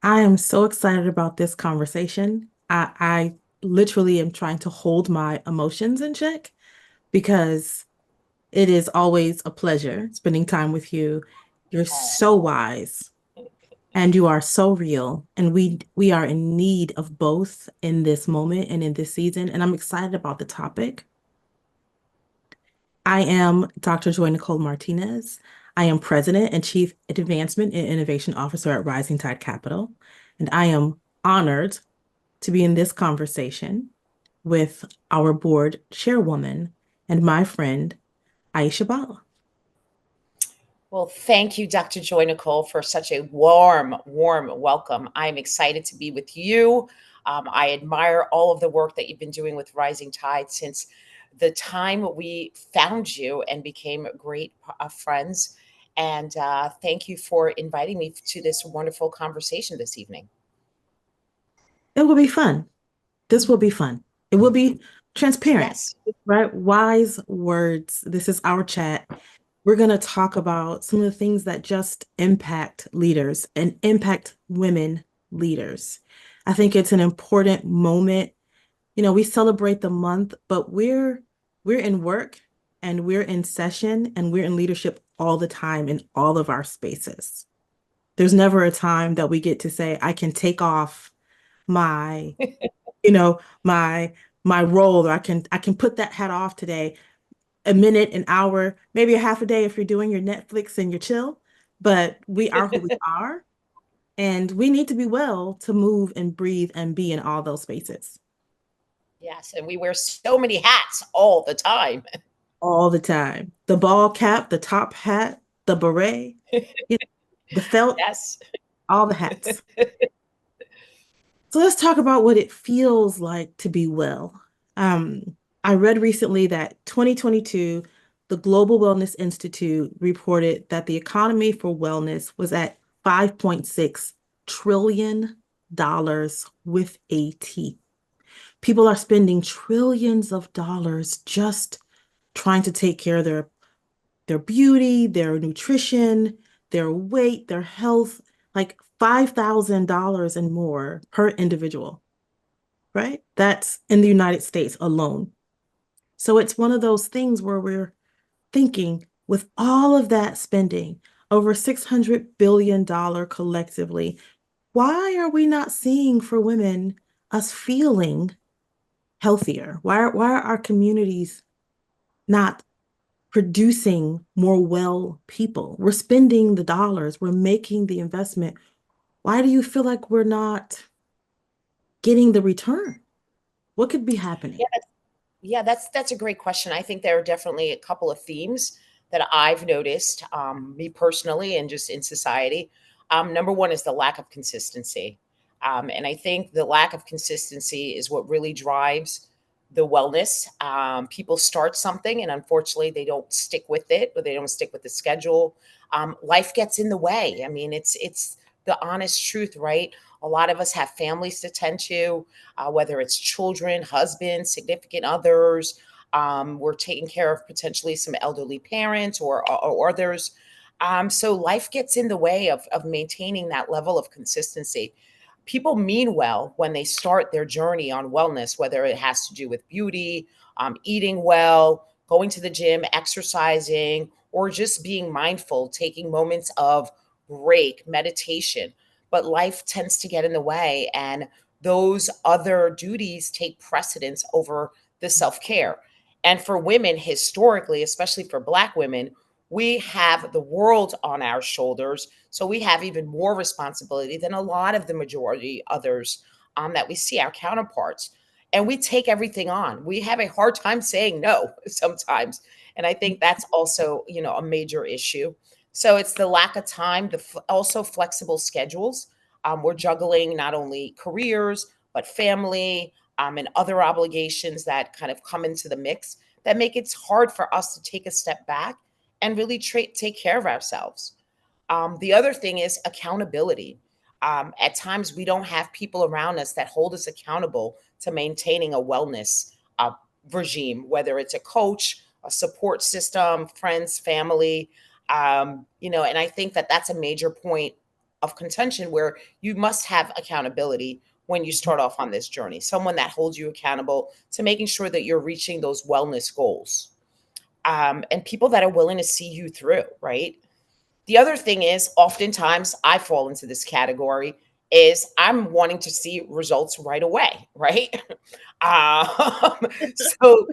I am so excited about this conversation. I literally am trying to hold my emotions in check because it is always a pleasure spending time with you. You're so Oh, wise and you are so real. And we are in need of both in this moment and in this season. And I'm excited about the topic. I am Dr. Joynicole Martinez. I am President and Chief Advancement and Innovation Officer at Rising Tide Capital. And I am honored to be in this conversation with our board chairwoman and my friend, Aicha Balla. well, thank you, Dr. Joy Nicole, for such a warm welcome. I'm excited to be with you. I admire all of the work that you've been doing with Rising Tide since the time we found you and became great friends. And thank you for inviting me to this wonderful conversation this evening. It will be fun. This will be fun. It will be transparent, Yes. right? Wise words. This is our chat. We're going to talk about some of the things that just impact leaders and impact women leaders. I think it's an important moment. We celebrate the month, but we're in work and we're in session and we're in leadership all the time in all of our spaces. There's never a time that we get to say, I can take off my, my role, or I can put that hat off today, a minute, an hour, maybe a half a day if you're doing your Netflix and your chill. But we are who we are, and we need to be well to move and breathe and be in all those spaces Yes. And we wear so many hats all the time. all the time. The ball cap, the top hat, the beret, you know, the felt, Yes. all the hats. So let's talk about what it feels like to be well. I read recently that 2022, the Global Wellness Institute reported that the economy for wellness was at $5.6 trillion dollars with a T. People are spending trillions of dollars just trying to take care of their beauty, their nutrition, their weight, their health, like $5,000 and more per individual, right? That's in the United States alone. So it's one of those things where we're thinking with all of that spending, over $600 billion collectively, why are we not seeing for women us feeling healthier? Why are our communities not producing more well people? We're spending the dollars, we're making the investment. Why do you feel like we're not getting the return? What could be happening? Yeah, that's a great question. I think there are definitely a couple of themes that I've noticed, me personally, and just in society. Number one is the lack of consistency, and I think the lack of consistency is what really drives the wellness. People start something, and unfortunately, they don't stick with it, or they don't stick with the schedule. Life gets in the way. I mean, it's the honest truth, right? A lot of us have families to tend to, whether it's children, husbands, significant others. We're taking care of potentially some elderly parents or others. So life gets in the way of maintaining that level of consistency. People mean well when they start their journey on wellness, whether it has to do with beauty, eating well, going to the gym, exercising, or just being mindful, taking moments of break, meditation. But life tends to get in the way, and those other duties take precedence over the self care. And for women, historically, especially for Black women, we have the world on our shoulders. So we have even more responsibility than a lot of the majority others that we see, our counterparts. And we take everything on. We have a hard time saying no sometimes. And I think that's also, a major issue. So it's the lack of time, also flexible schedules. We're juggling not only careers, but family and other obligations that kind of come into the mix that make it hard for us to take a step back and really take care of ourselves. The other thing is accountability. At times, we don't have people around us that hold us accountable to maintaining a wellness regime, whether it's a coach, a support system, friends, family. And I think that that's a major point of contention where you must have accountability when you start off on this journey, someone that holds you accountable to making sure that you're reaching those wellness goals, and people that are willing to see you through, right? The other thing is, oftentimes I fall into this category, is I'm wanting to see results right away, right? So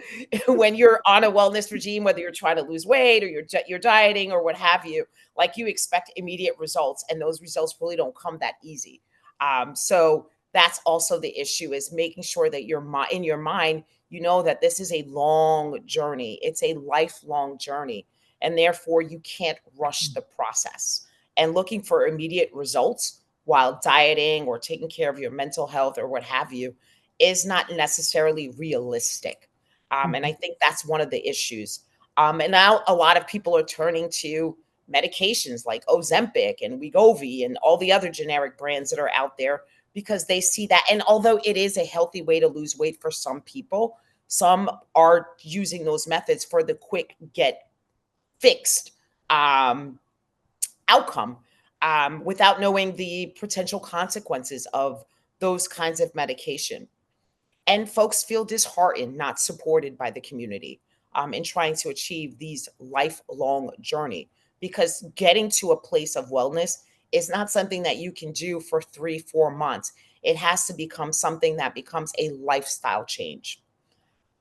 when you're on a wellness regime, whether you're trying to lose weight or you're dieting or what have you, like you expect immediate results, and those results really don't come that easy. So that's also the issue, is making sure that in your mind, you know that this is a long journey. It's a lifelong journey, and therefore you can't rush the process. And looking for immediate results while dieting or taking care of your mental health or what have you is not necessarily realistic. And I Mhm. think that's one of the issues. And now a lot of people are turning to medications like Ozempic and Wegovy and all the other generic brands that are out there, because they see that. And although it is a healthy way to lose weight for some people, some are using those methods for the quick get fixed um, outcome, without knowing the potential consequences of those kinds of medication. And folks feel disheartened, not supported by the community, in trying to achieve these lifelong journey, because getting to a place of wellness is not something that you can do for 3 4 months. It has to become something that becomes a lifestyle change.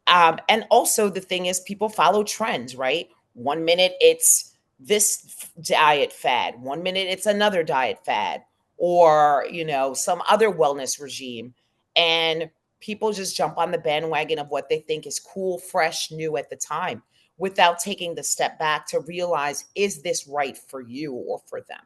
And also, the thing is, people follow trends, right? One minute it's this diet fad, one minute it's another diet fad, or, some other wellness regime. And people just jump on the bandwagon of what they think is cool, fresh, new at the time, without taking the step back to realize, is this right for you or for them?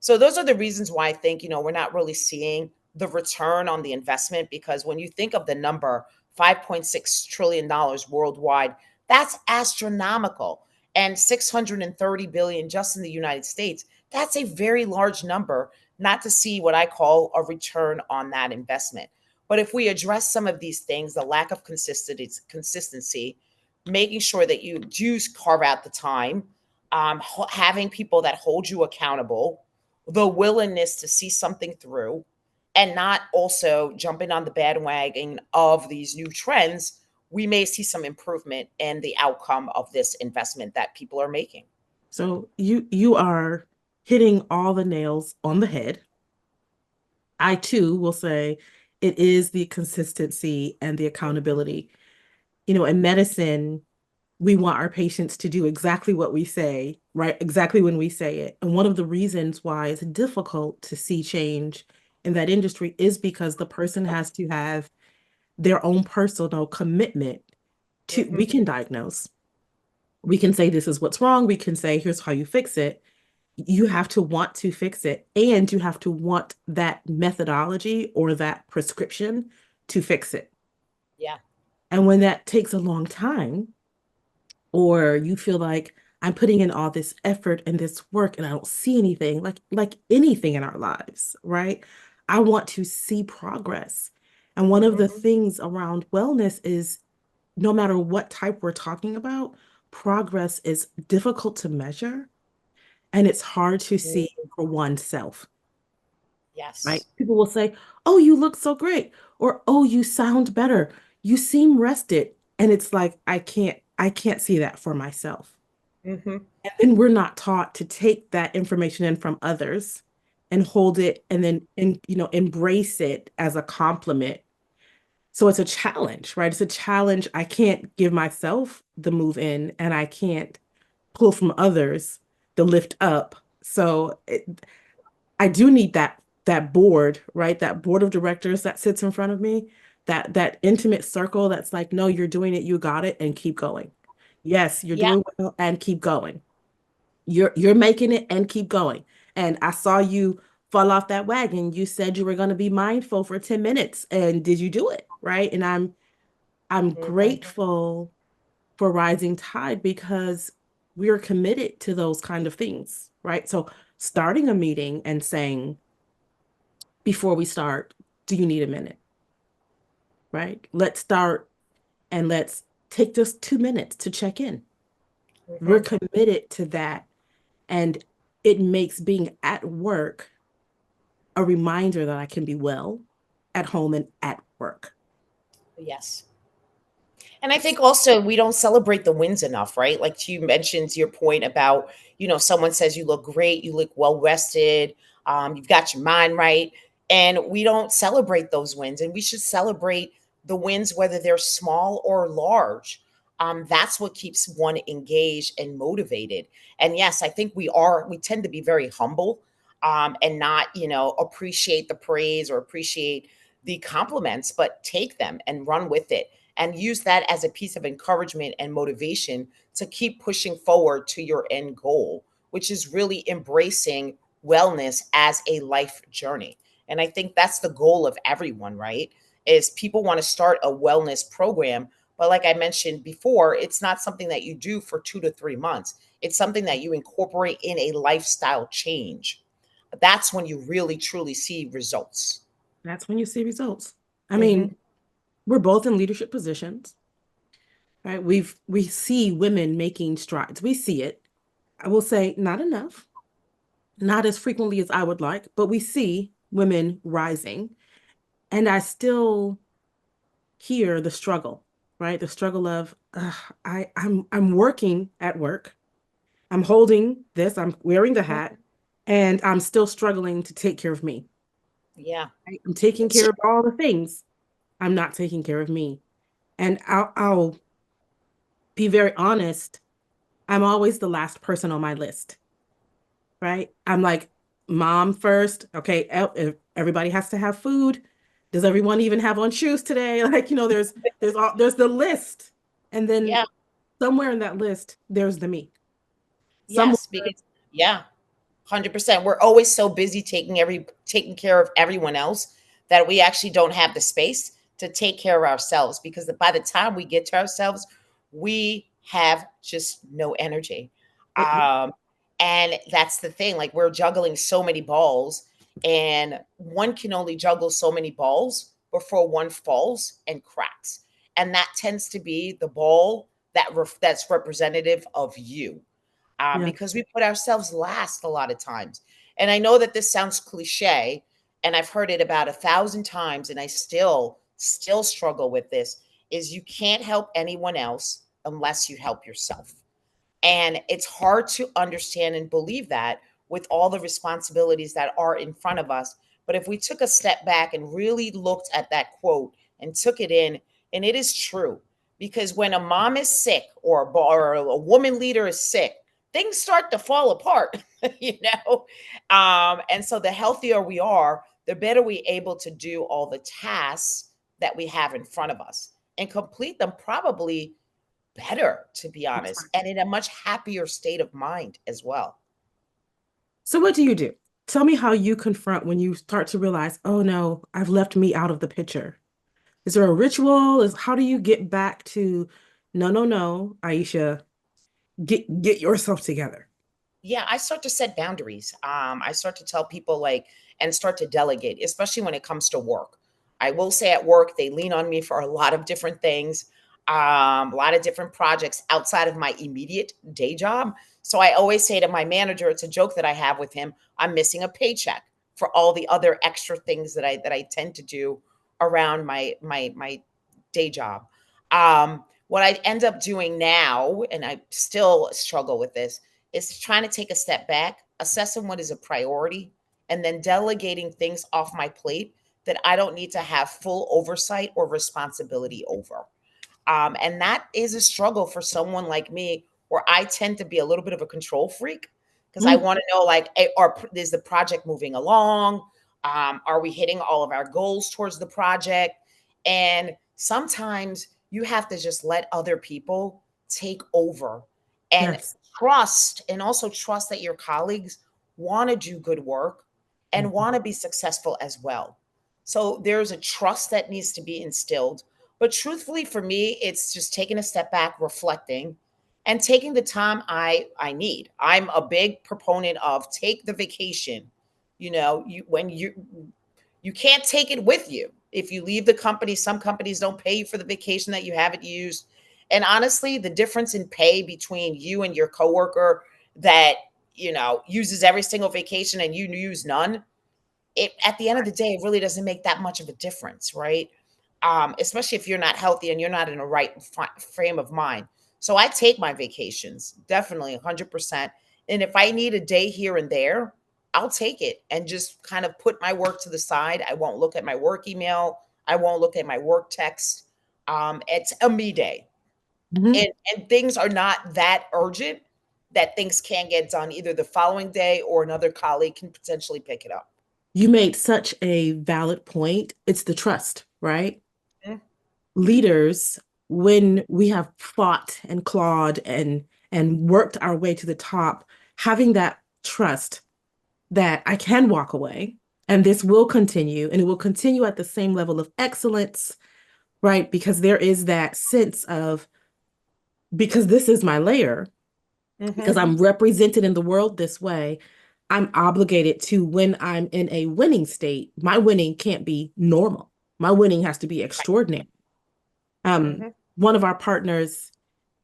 So, those are the reasons why I think, we're not really seeing the return on the investment, because when you think of the number, $5.6 trillion worldwide. That's astronomical. And 630 billion just in the United States. That's a very large number, not to see what I call a return on that investment. But if we address some of these things, the lack of consistency, making sure that you do carve out the time, having people that hold you accountable, the willingness to see something through, and not also jumping on the bandwagon of these new trends, we may see some improvement in the outcome of this investment that people are making. So you are hitting all the nails on the head. I too will say it is the consistency and the accountability. In medicine, we want our patients to do exactly what we say, right? Exactly when we say it. And one of the reasons why it's difficult to see change in that industry is because the person has to have their own personal commitment to, we Mhm. can diagnose, we can say this is what's wrong, we can say here's how you fix it. You have to want to fix it, and you have to want that methodology or that prescription to fix it. Yeah. And when that takes a long time, or you feel like I'm putting in all this effort and this work and I don't see anything, like anything in our lives, right? I want to see progress. And one of the Mhm. things around wellness is no matter what type we're talking about, progress is difficult to measure and it's hard to see Mhm. for oneself, right? Yes. People will say, "Oh, you look so great," or "Oh, you sound better. You seem rested." And it's like, I can't see that for myself. Mhm. And then we're not taught to take that information in from others and hold it and then embrace it as a compliment. So it's a challenge, right? It's a challenge. I can't give myself the move in and I can't pull from others the lift up. So I do need that board, right? That board of directors that sits in front of me, that intimate circle that's like, no, you're doing it, you got it, and keep going. Yes, you're Yeah. doing well and keep going. You're making it and keep going. And I saw you fall off that wagon. You said you were going to be mindful for 10 minutes and did you do it? Right? And I'm Mhm. grateful for Rising Tide because we're committed to those kind of things, right? So starting a meeting and saying before we start, do you need a minute? Right? Let's start and let's take just 2 minutes to check in. We're Mhm. committed to that. And it makes being at work a reminder that I can be well at home and at work. Yes. And I think also we don't celebrate the wins enough, right? Like you mentioned your point about, someone says you look great, you look well rested, you've got your mind right. And we don't celebrate those wins. And we should celebrate the wins, whether they're small or large. That's what keeps one engaged and motivated. And yes, I think we tend to be very humble, and not, appreciate the praise or appreciate the compliments, but take them and run with it and use that as a piece of encouragement and motivation to keep pushing forward to your end goal, which is really embracing wellness as a life journey. And I think that's the goal of everyone, right? Is people want to start a wellness program, but like I mentioned before, it's not something that you do for 2 to 3 months. It's something that you incorporate in a lifestyle change. That's when you really truly see results. That's when you see results. I Hmm. mean, we're both in leadership positions, right? We see women making strides. We see it. I will say not enough, not as frequently as I would like, but we see women rising. And I still hear the struggle, right? The struggle of I'm working at work. I'm holding this, I'm wearing the hat, and I'm still struggling to take care of me. Yeah. Right? I'm taking It's care of all the things. I'm not taking care of me. And I'll be very honest. I'm always the last person on my list, right? I'm like, mom first. Okay, everybody has to have food. Does everyone even have on shoes today? Like, there's the list. And then yeah. somewhere in that list, there's the me. Somewhere, Yes, because yeah, 100%. We're always so busy taking care of everyone else that we actually don't have the space to take care of ourselves, because by the time we get to ourselves, we have just no energy. it, Um and that's the thing, like we're juggling so many balls, and one can only juggle so many balls before one falls and cracks. And that tends to be the ball that's representative of you, yeah, because we put ourselves last a lot of times. And I know that this sounds cliche, and I've heard it about 1,000 times, and I still struggle with this. Is you can't help anyone else unless you help yourself. And it's hard to understand and believe that with all the responsibilities that are in front of us. But if we took a step back and really looked at that quote and took it in, and it is true, because when a mom is sick, or a woman leader is sick, things start to fall apart, you know? And so the healthier we are, the better we're able to do all the tasks that we have in front of us and complete them probably better, to be that's honest, right. and in a much happier state of mind as well. So what do you do? Tell me how you confront when you start to realize, oh no, I've left me out of the picture. Is there a ritual? Is how do you get back to no, no, no, Aicha, get yourself together? Yeah, I start to set boundaries. I start to tell people, like, and start to delegate, especially when it comes to work. I will say at work, they lean on me for a lot of different things, a lot of different projects outside of my immediate day job. So I always say to my manager, it's a joke that I have with him, I'm missing a paycheck for all the other extra things that I tend to do around my day job. What I end up doing now, and I still struggle with this, is trying to take a step back, assessing what is a priority, and then delegating things off my plate that I don't need to have full oversight or responsibility over. And that is a struggle for someone like me, where I tend to be a little bit of a control freak, because I Mm, want to know, like, is the project moving along? Are we hitting all of our goals towards the project? And sometimes you have to just let other people take over, and yes. also trust that your colleagues want to do good work and Mhm. want to be successful as well. So there's a trust that needs to be instilled. But truthfully, for me, it's just taking a step back, reflecting, and taking the time I need. I'm a big proponent of take the vacation. You can't take it with you. If you leave the company, some companies don't pay you for the vacation that you haven't used. And honestly, the difference in pay between you and your coworker that uses every single vacation and you use none, it at the end of the day, it really doesn't make that much of a difference, right? Especially if you're not healthy and you're not in a right frame of mind. So I take my vacations, definitely 100%. And if I need a day here and there, I'll take it and just kind of put my work to the side. I won't look at my work email. I won't look at my work text. It's a me day. Mhm. And things are not that urgent that things can get done either the following day or another colleague can potentially pick it up. You made such a valid point. It's the trust, right? Mhm. Leaders, when we have fought and clawed and worked our way to the top, having that trust that I can walk away and this will continue and it will continue at the same level of excellence, right? Because there is that sense of, because this is my layer, because Mhm. I'm represented in the world this way, I'm obligated to, when I'm in a winning state, my winning can't be normal. My winning has to be Right. extraordinary. Um, Mhm. one of our partners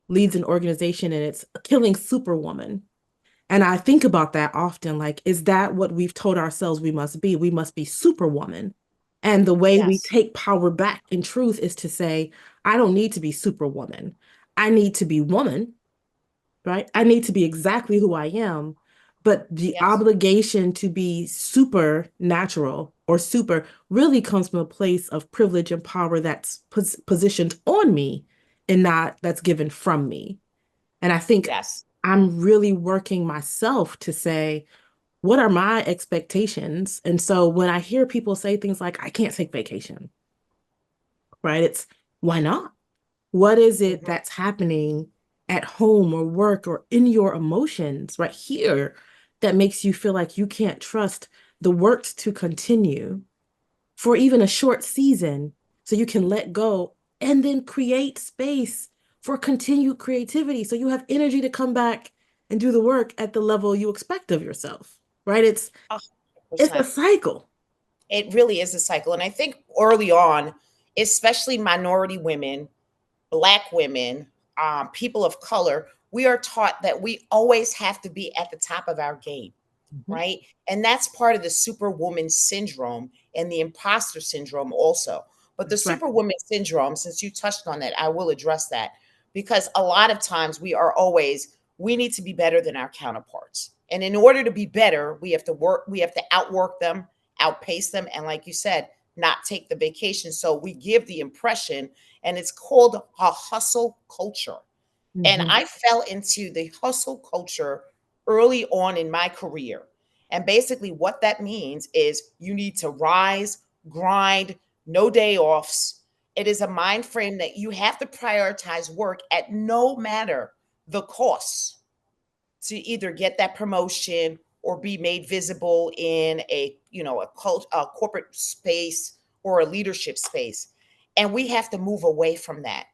leads an organization and it's killing Superwoman. And I think about that often, like, is that what we've told ourselves we must be? We must be Superwoman. And the way we Yes. take power back in truth is to say, I don't need to be Superwoman. I need to be woman, right? I need to be exactly who I am. But the Yes. obligation to be supernatural or super really comes from a place of privilege and power that's positioned on me and not that's given from me. And I think Yes. I'm really working myself to say, what are my expectations? And so when I hear people say things like, I can't take vacation, right? It's why not? What is it Mhm. that's happening at home or work or in your emotions right here that makes you feel like you can't trust the work to continue for even a short season so you can let go and then create space for continued creativity so you have energy to come back and do the work at the level you expect of yourself, right? It's a 100%. cycle. It really is a cycle. And I think early on, especially minority women, Black women, people of color, we are taught that we always have to be at the top of our game, Mhm. right? And that's part of the superwoman syndrome and the imposter syndrome also. But the That's right. superwoman syndrome, since you touched on that, I will address that because a lot of times we need to be better than our counterparts. And in order to be better, we have to outwork them, outpace them, and like you said, not take the vacation. So we give the impression, and it's called a hustle culture. And Mhm. I fell into the hustle culture early on in my career. And basically, what that means is you need to rise, grind, no day offs. It is a mind frame that you have to prioritize work at no matter the costs to either get that promotion or be made visible in a corporate space or a leadership space. And we have to move away from that.